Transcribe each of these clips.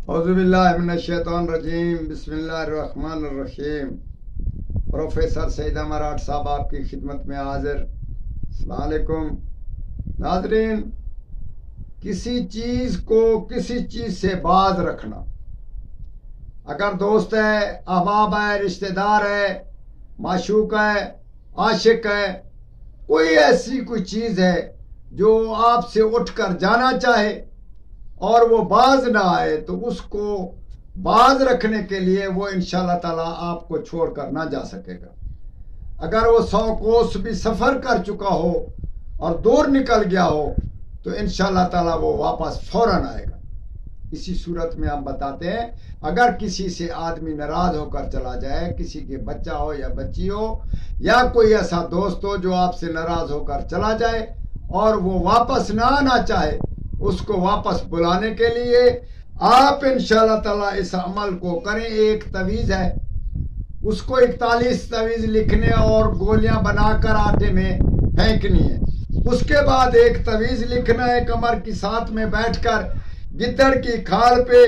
औज़ुबिल्लाहिमिनश्शैतानिर्रजीम बिस्मिल्लाहिर्रहमानिर्रहीम। प्रोफेसर सईद मराठ साहब आपकी खिदमत में हाजिर। अस्सलाम वालेकुम नाज़रीन। किसी चीज को किसी चीज से बाज रखना, अगर दोस्त है, अहबाब है, रिश्तेदार है, माशूक है, आशिक है, कोई ऐसी कोई चीज है जो आपसे उठकर जाना चाहे और वो बाज ना आए, तो उसको बाज रखने के लिए वो इंशाअल्लाह ताला आपको छोड़कर ना जा सकेगा। अगर वो 100 कोस भी सफर कर चुका हो और दूर निकल गया हो तो इंशाअल्लाह ताला वो वापस फौरन आएगा। इसी सूरत में हम बताते हैं, अगर किसी से आदमी नाराज होकर चला जाए, किसी के बच्चा हो या बच्ची हो या कोई ऐसा दोस्त हो जो आपसे नाराज होकर चला जाए और वो वापस ना आना चाहे, उसको वापस बुलाने के लिए आप इंशाअल्लाह ताला इस अमल को करें। एक तवीज़ है, उसको 41 तवीज़ लिखने और गोलियां बनाकर आटे में फेंकनी है। उसके बाद एक तवीज़ लिखना है, कमर की साथ में बैठकर गिद्दड़ की खाल पे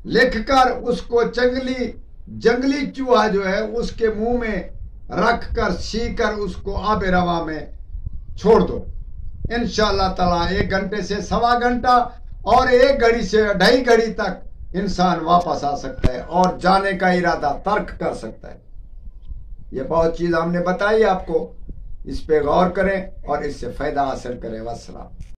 लिखकर उसको जंगली चूहा जो है उसके मुंह में रख कर सीकर उसको आब रवा में छोड़ दो। इंशाअल्लाह ताला 1 घंटे से 1.25 घंटा और 1 घड़ी से 2.5 घड़ी तक इंसान वापस आ सकता है और जाने का इरादा तर्क कर सकता है। ये बहुत चीज हमने बताई आपको, इस पे गौर करें और इससे फायदा हासिल करें। वस्सलाम।